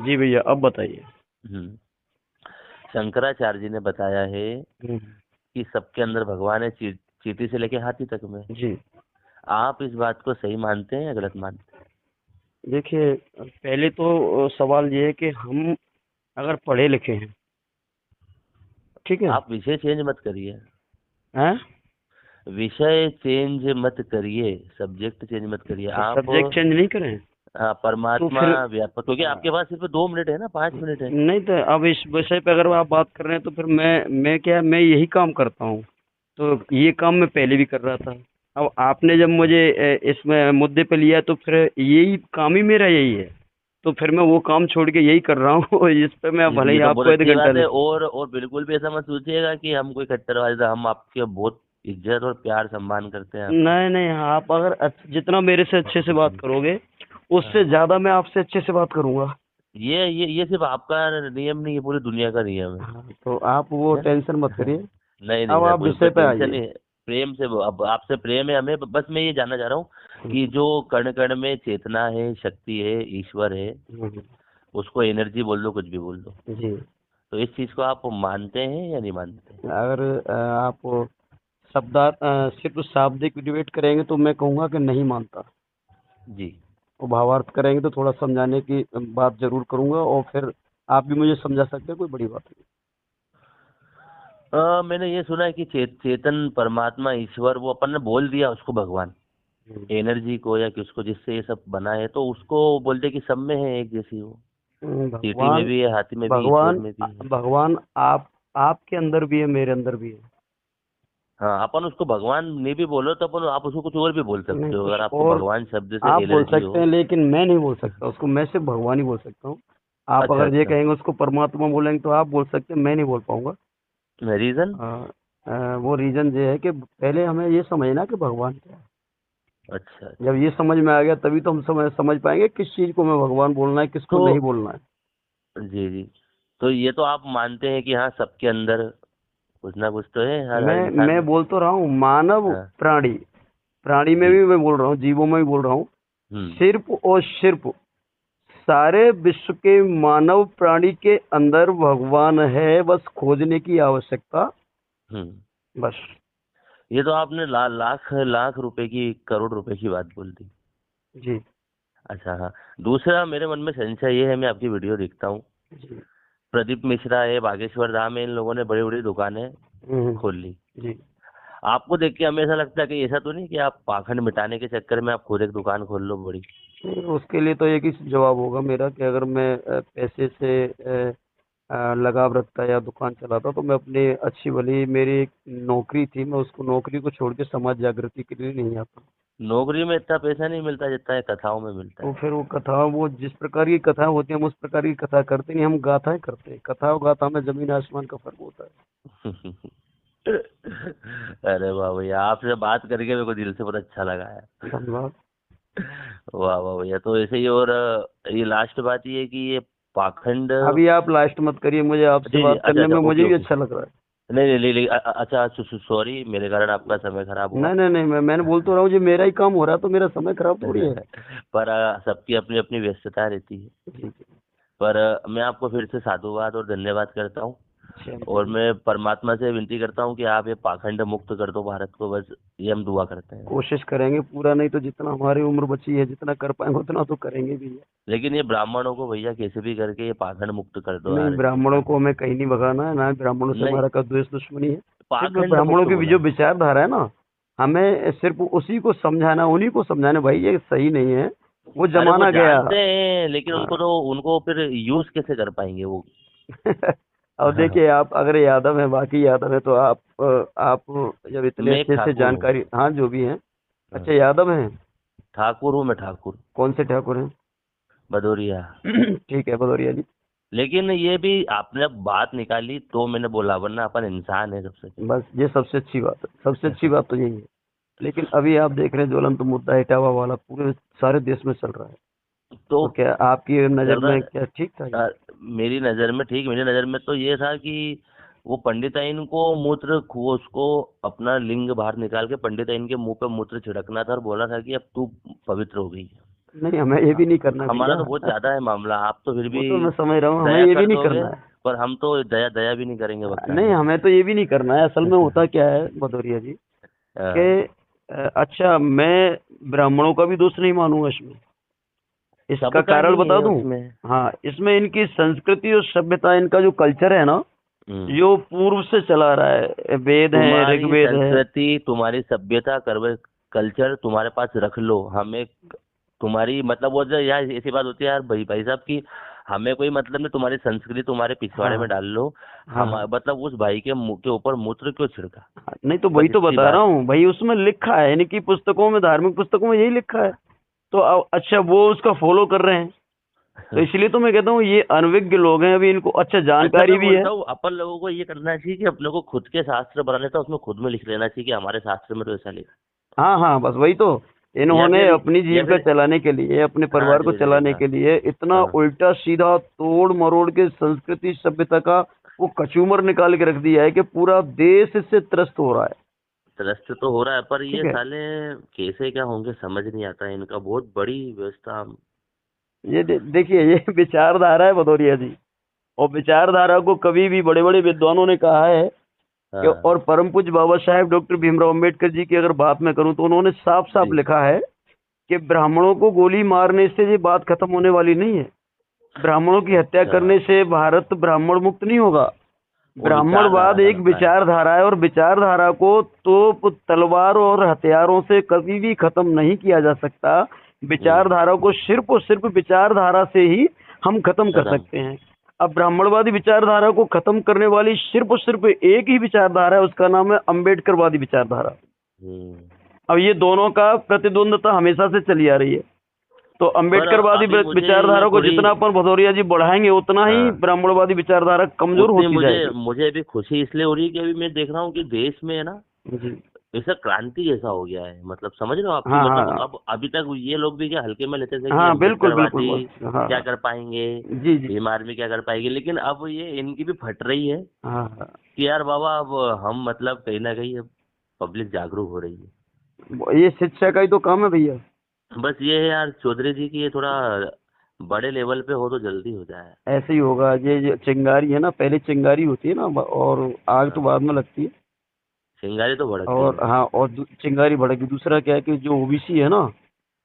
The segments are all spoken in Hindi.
जी भैया, अब बताइए। हम्म शंकराचार्य जी ने बताया है हम्म, कि सबके अंदर भगवान है, चींटी से लेके हाथी तक में। जी आप इस बात को सही मानते हैं या गलत मानते देखिए, पहले तो सवाल ये है कि हम अगर पढ़े लिखे हैं, ठीक हैं? है। आप विषय चेंज मत करिए। हैं? विषय चेंज मत करिए, सब्जेक्ट चेंज मत करिए तो आप। सब्जेक्ट चेंज नहीं करें तो परमात्मा फिर व्यापक, क्योंकि आ, आपके पास सिर्फ 2 मिनट है ना, 5 मिनट है। नहीं, तो अब इस विषय पे अगर आप बात कर रहे हैं तो फिर मैं क्या, मैं यही काम करता हूँ। तो ये काम मैं पहले भी कर रहा था। अब आपने जब मुझे इसमें मुद्दे पे लिया तो फिर यही काम ही मेरा यही है। तो फिर मैं वो काम छोड़ के यही कर रहा हूँ इस पे मैं भले ये ही तो बहुत आपको आधे अच्छी घंटा बात दे है। सकूँ। और बिल्कुल भी ऐसा मत सोचिएगा कि हम कोई कट्टरवादी था। हम आपके बहुत इज्जत और प्यार सम्मान करते हैं आपका। नहीं नहीं, आप अगर जितना मेरे से अच्छे से बात करोगे उससे हाँ। ज्यादा मैं आपसे अच्छे से बात करूंगा। ये सिर्फ आपका नियम नहीं, ये पूरी दुनिया का नियम हाँ, तो आप वो है। टेंशन मत करिए। नहीं नहीं अब सर, आप कोई विषय कोई पे टेंशन आइए। नहीं है। प्रेम से, अब आपसे प्रेम है हमें। बस मैं ये जानना चाह रहा हूँ हम्म, कि जो कण कण में चेतना है, शक्ति है, ईश्वर है, हम्म, उसको एनर्जी बोल दो, कुछ भी बोल दो, जी। तो इस चीज को आप मानते हैं या नहीं मानते? अगर आप सिर्फ शाब्दिक डिबेट करेंगे तो मैं कहूँगा कि नहीं मानता। जी। और भावार्थ करेंगे तो थोड़ा समझाने की बात जरूर करूँगा, और फिर आप भी मुझे समझा सकते हैं, कोई बड़ी बात मैंने ये सुना है कि चेतन परमात्मा ईश्वर, वो अपन ने बोल दिया उसको भगवान, नहीं। एनर्जी को या किसको, जिससे ये सब बना है, तो उसको बोलते कि सब में है एक जैसी वो। चींटी में भगवान भी है, हाथी में भी, ईश्वर भगवान में भी है। भगवान आपके अंदर भी है, मेरे अंदर भी है। हाँ, अपन उसको भगवान नहीं भी बोलो तो अपन, आप उसको कुछ और भी बोल नहीं, सकते हो, कुछ अगर आपको और भगवान शब्द से आप बोल एलर्जी सकते हो। हैं लेकिन मैं नहीं बोल सकता उसको, मैं सिर्फ भगवान ही बोल सकता हूँ। आप अच्छा अगर ये अच्छा। कहेंगे उसको परमात्मा बोलेंगे तो आप बोल सकते हैं, मैं नहीं बोल पाऊंगा। रीजन? अ, वो रीजन ये है कि पहले हमें ये समझना कि भगवान क्या है। अच्छा जब अच्छा। ये समझ में आ गया तभी तो हम समझ पाएंगे किस चीज को मैं भगवान बोलना है, किसको तो नहीं बोलना है। जी जी, तो ये तो आप मानते हैं कि हाँ, सबके अंदर कुछ ना कुछ तो है, हर इंसान मैं में। बोल तो रहा हूँ मानव हाँ। प्राणी, प्राणी में जी। भी मैं बोल रहा हूँ, जीवों में भी बोल रहा हूँ। हम्म सिर्फ और सिर्फ सारे विश्व के मानव प्राणी के अंदर भगवान है, बस खोजने की आवश्यकता, हम्म बस। ये तो आपने लाख लाख रुपए की, करोड़ रुपए की बात बोल दी। जी अच्छा हाँ। दूसरा मेरे मन में संशय ये है, मैं आपकी वीडियो देखता हूँ, जी। प्रदीप मिश्रा है, बागेश्वर धाम है, इन लोगों ने बड़ी बड़ी दुकानें हम्म, खोल ली। जी। आपको देख के हमें ऐसा लगता है कि ऐसा तो नहीं कि आप पाखंड मिटाने के चक्कर में आप खुद एक दुकान खोल लो बड़ी? नहीं, उसके लिए तो एक ही जवाब होगा मेरा कि अगर मैं पैसे से लगाव रखता या दुकान चलाता तो मैं अपनी अच्छी भली, मेरी एक नौकरी थी, मैं उसको नौकरी को छोड़ के समाज जागृति के लिए नहीं आता। नौकरी में इतना पैसा नहीं मिलता जितना ये कथाओं में मिलता तो है। फिर वो कथा, वो जिस प्रकार की कथा होती है हम उस प्रकार की कथा करते नहीं, हम गाथाएं करते हैं। कथा और गाथा में जमीन आसमान का फर्क होता है। अरे वाह भैया, आपसे बात करके मेरे को दिल से बहुत अच्छा लगा है। धन्यवाद। वाह वाह भैया, तो ऐसे ही। और ये लास्ट बात ये है कि ये पाखंड। अभी आप लास्ट मत करिए, मुझे आपसे जी जी, बात अच्छा करने अच्छा, में मुझे ओके भी ओके। अच्छा लग रहा है। नहीं नहीं नहीं नहीं, अच्छा, सॉरी, मेरे कारण आपका समय खराब हुआ। नहीं नहीं नहीं, मैंने बोल तो रहा हूँ जी, मेरा ही काम हो रहा है तो मेरा समय खराब थोड़ी है। पर सबकी अपनी अपनी व्यस्तता रहती है। जी जी। पर मैं आपको फिर से साधुवाद और धन्यवाद करता हूँ। चलिए, और मैं परमात्मा से विनती करता हूँ कि आप ये पाखंड मुक्त कर दो भारत को, बस ये हम दुआ करते हैं। कोशिश करेंगे, पूरा नहीं तो जितना हमारी उम्र बची है, जितना कर पाएंगे उतना तो करेंगे भी। लेकिन ये ब्राह्मणों को भैया कैसे भी करके ये पाखंड मुक्त कर दो नहीं, हर ब्राह्मणों इंसान को हमें कहीं नहीं भगाना है, ना ब्राह्मणों से नहीं, हमारा का द्वेष दुश्मनी है। सिर्फ पाखंड ब्राह्मणों मुक्त की भी बोला जो है। विचारधारा है ना, हमें सिर्फ उसी को समझाना, उन्हीं को समझाना, भाई ये सही नहीं है, वो अरे वो जमाना गया। जानते हैं, लेकिन हाँ। उनको फिर यूज कैसे कर पाएंगे वो? और देखिए, आप अगर यादव हैं, बाकी यादव है, तो आप जब इतने मैं एक अच्छे से ठाकुर हूँ। जानकारी, हाँ जो भी हैं। हाँ, अच्छा, यादव हैं। ठाकुर हूँ मैं, ठाकुर। कौन से ठाकुर हैं? भदौरिया। ठीक है, भदौरिया जी। लेकिन ये भी आपने अब बात निकाली तो मैंने बोला, वरना अपन इंसान है सबसे बस ये सबसे अच्छी बात है, सबसे अच्छी पहले। बात तो यही है। लेकिन अभी आप देख रहे हैं ज्वलंत मुद्दा इटावा वाला पूरे सारे देश में चल रहा है। तो तो क्या आपकी नज़र चल रहा में है। क्या ठीक था ये? अ, मेरी नज़र में ठीक, मेरी नज़र में तो ये था कि वो पंडिताइन को मूत्र वो उसको अपना लिंग बाहर निकाल के पंडिताइन के मुंह पे मूत्र छिड़कना था और बोला था कि अब तू पवित्र हो गई है। नहीं, हमें ये भी नहीं करना हमारा भैया। तो बहुत ज्यादा है मामला, आप तो फिर वो भी तो मैं समझ रहा हूँ, हमें दया ये भी कर नहीं दोगे, करना है। पर हम तो दया दया भी नहीं करेंगे नहीं, बख्शा हमें तो ये भी नहीं करना है। असल में होता क्या है भदौरिया जी कि है। अच्छा, मैं ब्राह्मणों का भी दोष नहीं मानूंगा इसमें। इसका सबका कारण नहीं बता है दूं। उसमें। हाँ, इसमें इनकी संस्कृति और सभ्यता, इनका जो कल्चर है ना, हम्म। जो पूर्व से चला रहा है, वेद है, तुम्हारी ऋग्वेद है। संस्कृति, तुम्हारी सभ्यता, करवे कल्चर तुम्हारे पास रख लो, हमें तुम्हारी मतलब वो जो यार ऐसी बात होती है यार, भाई भाई साहब की हमें कोई मतलब नहीं, तुम्हारी संस्कृति तुम्हारे पिछवाड़े में हाँ, डाल लो। हाँ, हम हाँ, मतलब उस भाई के मुंह के ऊपर मूत्र क्यों छिड़का? हाँ। नहीं तो वही बस तो इतनी बता रहा बात। हूँ भाई, उसमें लिखा है, इनकी पुस्तकों में, धार्मिक पुस्तकों में यही लिखा है। तो अच्छा, वो उसका फॉलो कर रहे हैं, तो इसलिए तो मैं कहता हूँ ये अनभिज्ञ लोग हैं, अभी इनको अच्छा अच्छा, जानकारी मैं भी है। बोलता हूँ अपन लोगों को ये करना चाहिए कि अपने को खुद के शास्त्र बना लेता, उसमें खुद में लिख लेना चाहिए कि हमारे शास्त्र में तो ऐसा लिखा हाँ, हाँ, बस वही तो। है। इन्होंने अपनी या जीविका फिर चलाने के लिए, अपने हाँ परिवार को जी जी चलाने हाँ के लिए इतना हाँ। उल्टा सीधा तोड़ मरोड़ के संस्कृति सभ्यता का वो कचूमर निकाल के रख दिया है कि पूरा देश इससे त्रस्त हो रहा है। त्रस्त तो हो रहा है, पर ठीक ये है। साले कैसे क्या होंगे समझ नहीं आता है, इनका बहुत बड़ी व्यवस्था। ये देखिए, ये विचारधारा है भदौरिया जी। और विचारधारा को कभी भी बड़े बड़े विद्वानों ने कहा है कि, हाँ और परम पूज्य बाबा साहेब डॉक्टर भीमराव अम्बेडकर जी की अगर बात मैं करूं तो उन्होंने साफ साफ जी। लिखा है कि ब्राह्मणों को गोली मारने से ये बात खत्म होने वाली नहीं है। ब्राह्मणों की हत्या अच्छा, करने से भारत ब्राह्मण मुक्त नहीं होगा। वो विचारधारा ब्राह्मणवाद का एक लफड़ा है। विचारधारा है, और विचारधारा को तोप तलवार और हथियारों से कभी भी खत्म नहीं किया जा सकता। हम्म। विचारधारा को सिर्फ और सिर्फ विचारधारा से ही हम खत्म कर कदम। सकते हैं। अब ब्राह्मणवादी विचारधारा को खत्म करने वाली सिर्फ और सिर्फ एक ही विचारधारा है, उसका नाम है अम्बेडकरवादी विचारधारा। हम्म। अब ये दोनों का प्रतिद्वंदता हमेशा से चली आ रही है। तो पर अम्बेडकरवादी अभी मुझे ये विचारधारा को थोड़ी, जितना अपन भदौरिया जी बढ़ाएंगे, उतना ही हाँ, ब्राह्मणवादी विचारधारा कमजोर उतनी होती मुझे जाएगी। मुझे अभी खुशी इसलिए हो रही है कि अभी मैं देख रहा हूँ कि देश में है ना, जी। ऐसा क्रांति जैसा हो गया है, मतलब समझ रहे हो आपकी, हाँ, मतलब हाँ, अब अभी तक ये लोग भी क्या हल्के में लेते थे कि हाँ, बिल्कुल बिल्कुल अम्बेडकरवादी बस। हाँ, क्या हाँ। कर पाएंगे, जी, जी। भीम आर्मी क्या कर पाएगी, लेकिन अब ये इनकी भी फट रही है हाँ, हाँ। कि यार बाबा अब हम मतलब कहीं ना कहीं अब पब्लिक जागरूक हो रही है। ये शिक्षा का ही तो काम है भैया। बस ये है यार चौधरी जी की ये थोड़ा बड़े लेवल पे हो तो जल्दी हो जाए। ऐसे ही होगा। ये चिंगारी है ना, पहले चिंगारी होती है ना, और आग तो हाँ, बाद में लगती है। चिंगारी तो भड़क गई और है। हाँ, और चिंगारी भड़की। दूसरा क्या है कि जो ओबीसी है ना,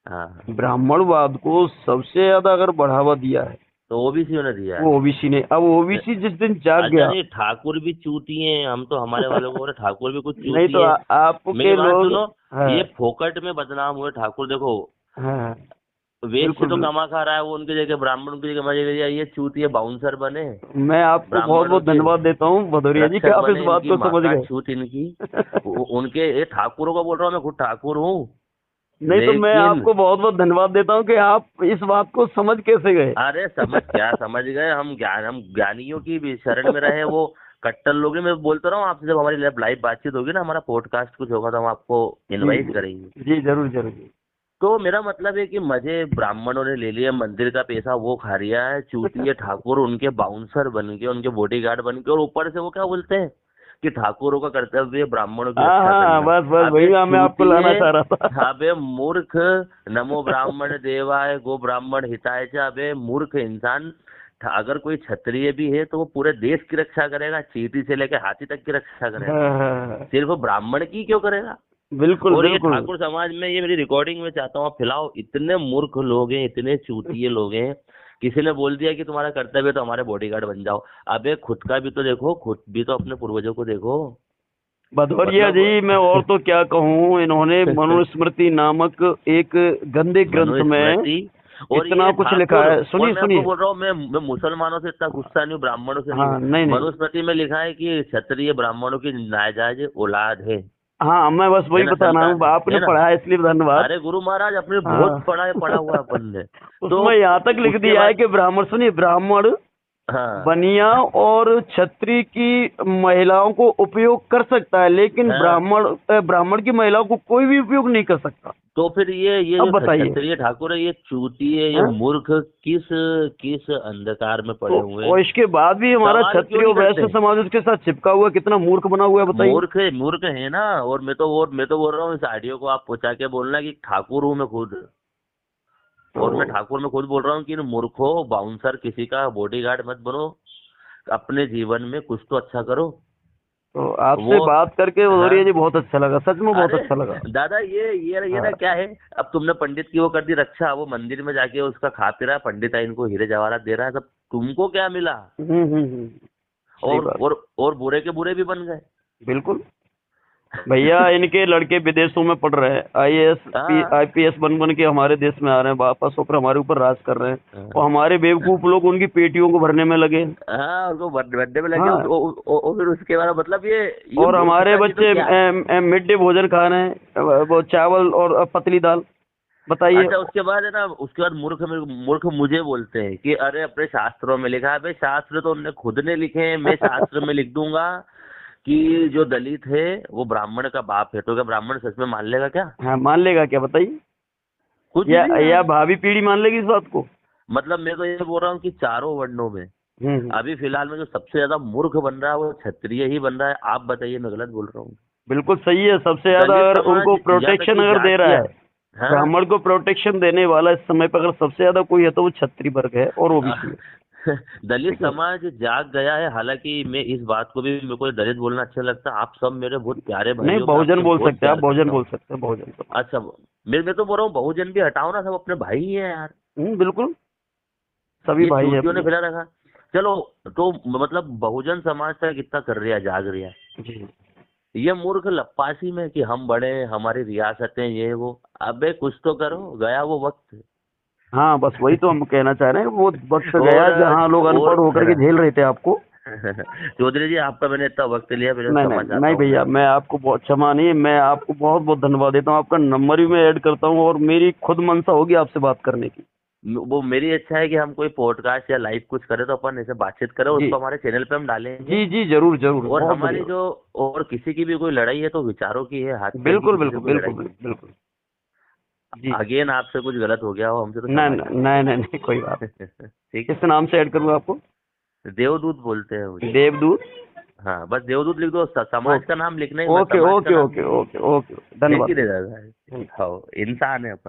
हाँ, ब्राह्मणवाद को सबसे ज्यादा अगर बढ़ावा दिया है, तो ओबीसी ने दिया वो है। ओबीसी ने। अब ओबीसी जिस दिन जाग अच्छा गया। नहीं, ठाकुर भी चूती हैं, हम तो हमारे वालों को बोले ठाकुर भी कुछ नहीं चूती तो है। मेरी आपके बात लोग। सुनो, हाँ, ये फोकट में बदनाम हुए ठाकुर, देखो हाँ, हाँ, वेद से बिल्कुल तो बिल्कुल। कमा खा रहा है वो, उनकी जगह ब्राह्मण की जगह मजे करिए, ये चूतिए बाउंसर बने, मैं आपको बहुत ब्राह्मणों बहुत के धन्यवाद देता हूँ भदौरिया जी कि रक्षक आप इस बने, बात इनकी को माँ समझ का गए। छूत इनकी। उनके ये ठाकुरों को बोल रहा हूँ, मैं खुद ठाकुर हूँ, नहीं तो मैं लेकिन आपको बहुत बहुत धन्यवाद देता हूँ कि आप इस बात को समझ कैसे गए। अरे समझ क्या समझ गए, हम ज्ञानियों की भी शरण में रहे, वो कट्टर लोग हैं। मैं बोलता रहा हूँ आपसे, जब हमारी लाइव बातचीत होगी ना, हमारा पॉडकास्ट कुछ होगा तो हम आपको जी, इनवाइट जी, करेंगे। जी, जरूर जरूर जी। तो मेरा मतलब है कि मजे ब्राह्मणों ने ले लिया, मंदिर का पैसा वो खा रिया है, चूतिए ठाकुर उनके बाउंसर बन के, उनके बॉडीगार्ड बन के, और ऊपर से वो क्या बोलते हैं कि ठाकुरों का कर्तव्य है ब्राह्मणों की हाँ, रक्षा हाँ, करना। बस बस वही अबे मैं आपको लाना चूतिए, चाह रहा था। अबे मूर्ख, नमो ब्राह्मण देवाय गो ब्राह्मण हिताय च, अबे मूर्ख इंसान, अगर कोई क्षत्रिय भी है तो वो पूरे देश की रक्षा करेगा, चींटी से लेकर हाथी तक की रक्षा करेगा, हाँ, हाँ, हाँ। सिर्फ ब्राह्मण की क्यों करेगा? बिल्कुल और ये बिल्कुल। ठाकुर समाज में, ये मेरी रिकॉर्डिंग में चाहता हूँ आप फैलाओ, इतने मूर्ख लोग हैं, इतने चूतिए लोग हैं, किसी ने बोल दिया कि तुम्हारा कर्तव्य है तो हमारे बॉडीगार्ड बन जाओ। अबे खुद का भी तो देखो, खुद भी तो अपने पूर्वजों को देखो, भदौरिया मतलब जी, मैं और तो क्या कहूँ, इन्होंने मनुस्मृति नामक एक गंदे ग्रंथ में मनुस्मृति, और इतना ये कुछ लिखा ठाकुर, है। और सुनिए मैं आपको सुनिए। बोल रहा हूँ, मैं मुसलमानों से इतना गुस्सा नहीं हूँ, ब्राह्मणों से नहीं हूँ। हाँ, नहीं नहीं। मनुस्मृति में लिखा है कि क्षत्रिय ब्राह्मणों की नाजायज औलाद हाँ, मैं बस है वही ना, बता रहा संतान हूँ, आपने है ना। पढ़ा है इसलिए धन्यवाद। अरे गुरु महाराज अपने बहुत हाँ। पढ़ा हुआ है अपन ने। तो उसमें यहाँ तक लिख उसके दिया है बाद, कि ब्राह्मण, सुनिए, ब्राह्मण हाँ बनिया और क्षत्रिय की महिलाओं को उपयोग कर सकता है, लेकिन हाँ, ब्राह्मण की महिलाओं को कोई भी उपयोग नहीं कर सकता। तो फिर ये अब जो बताइए। क्षत्रिय ठाकुर है, ये चूती है, ये हैं? मूर्ख, किस किस अंधकार में तो पड़े हुए हैं? और इसके बाद भी हमारा सवाल क्यों क्षत्रिय नहीं और वैश्य करते? समाज उसके साथ चिपका हुआ है, कितना मूर्ख बना हुआ है बताइए। मूर्ख है ना। और मैं तो बोल रहा हूँ इस ऑडियो को आप पहुंचा के बोलना कि ठाकुर हूँ मैं खुद। और मैं तो ठाकुर में खुद बोल रहा हूँ कि इन मूर्खों, बाउंसर किसी का बॉडीगार्ड मत बनो, अपने जीवन में कुछ तो अच्छा करो। तो आपसे वो बात करके हाँ, उदोरिया जी बहुत अच्छा लगा, सच में बहुत अरे अच्छा लगा। दादा ये ना हाँ। क्या है, अब तुमने पंडित की वो कर दी रक्षा, वो मंदिर में जाके उसका खा पी रहा है, पंडित है इनको हीरे जवाहरात दे रहा है, सब तुमको क्या मिला? हम्म। सही और बात। और और बुरे के बुरे भी बन गए। बिल्कुल। भैया इनके लड़के विदेशों में पढ़ रहे हैं, आईएएस हाँ आईपीएस बन के हमारे देश में आ रहे हैं, वापस होकर हमारे ऊपर राज कर रहे हैं। और हाँ हमारे बेवकूफ लोग उनकी पेटियों को भरने में लगे। हाँ, उनको बर्थडे में लगे, हाँ। और फिर उसके बाद मतलब ये और हमारे मूर्खता नहीं तो बच्चे क्या है? मिड डे भोजन खा रहे हैं, वो चावल और पतली दाल। बताइए। अच्छा, उसके बाद है ना, उसके बाद मूर्ख मुझे बोलते हैं कि अरे अपने शास्त्रों में लिखा है। भाई शास्त्र तो उनने खुद ने लिखे हैं, मैं शास्त्र में लिख दूंगा कि जो दलित है वो ब्राह्मण का बाप है, तो क्या ब्राह्मण सच में मान लेगा क्या? हाँ, मान लेगा क्या बताइए? कुछ या भी या यार। भावी पीढ़ी मान लेगी इस बात को? मतलब मैं तो ये बोल रहा हूँ कि चारों वर्णों में हम्म। अभी फिलहाल में जो सबसे ज्यादा मूर्ख बन रहा है वो क्षत्रिय ही बन रहा है। आप बताइए, मैं गलत बोल रहा हूँ? बिल्कुल सही है, सबसे ज्यादा दलित अगर समाज उनको या तक प्रोटेक्शन कि अगर दे रहा जातियां। है, हाँ। ब्राह्मण को प्रोटेक्शन देने वाला इस समय पर अगर सबसे ज्यादा कोई है तो वो क्षत्रिय वर्ग है और ओबीसी है। दलित ठीक है। समाज जाग गया है। हालांकि मैं इस बात को भी, मेरे को दलित बोलना अच्छा लगता है। आप सब मेरे बहुत प्यारे भाई नहीं, हो, मैं बहुजन आपसे बोल बहुत सकते हैं आप, प्यार बहुजन करता बोल हूँ। सकते हैं, बहुजन समाज। अच्छा, मैं तो बोल रहा हूँ बहुजन भी हटाओ ना, सब अपने भाई ही है यार। बिल्कुल। सभी ये भाई है चूतियों ने अपने। फैला रखा। चलो, तो मतलब बहुजन समाज तक कितना कर रहा है, जाग रहा है। जी। ये मूर्ख लप्पासी में कि हम बड़े हैं, हमारी रियासतें, ये वो। अबे कुछ तो करो, गया वो वक्त। हाँ, बस वही तो हम कहना चाह रहे हैं, वो वक्त गया और जहाँ लोग अनपढ़ होकर के झेल रहे थे आपको। चौधरी जी, आपका मैंने इतना वक्त लिया, मेरे नहीं क्षमा नहीं चाहता नहीं हूँ मैं। भैया, मैं आपको बहुत क्षमा नहीं, मैं आपको बहुत बहुत धन्यवाद देता हूँ, आपका नंबर भी मैं ऐड करता हूँ और मेरी खुद मंशा होगी आपसे बात करने की। वो मेरी इच्छा है कि हम कोई पॉडकास्ट या लाइव कुछ करें तो अपन ऐसे बातचीत करें, और जी उसको हमारे चैनल पे हम डालेंगे। जी जी, जरूर जरूर, और बहुत हमारी बढ़िया। जो, और किसी की भी कोई लड़ाई है तो विचारों की है, हाथ पैर की बिल्कुल किसी से बिल्कुल कोई बिल्कुल लड़ाई नहीं। बिल्कुल बिल्कुल। जी जी। अगेन आपसे कुछ गलत हो गया हो, हमसे तो नहीं क्षमा नहीं चाहना। नहीं नहीं नहीं, कोई बात। ठीक किस नाम से ऐड करूँ आपको? है, देवदूत बोलते हैं मुझे। देवदूत। हाँ, बस देवदूत लिख दो, समाज ओके का नाम लिखना ही मत, ओके समाज का ओके नाम ओके नहीं। ओके ओके, है धन्यवाद कि नहीं भैया। दादा? हाँ, इंसान है अपन।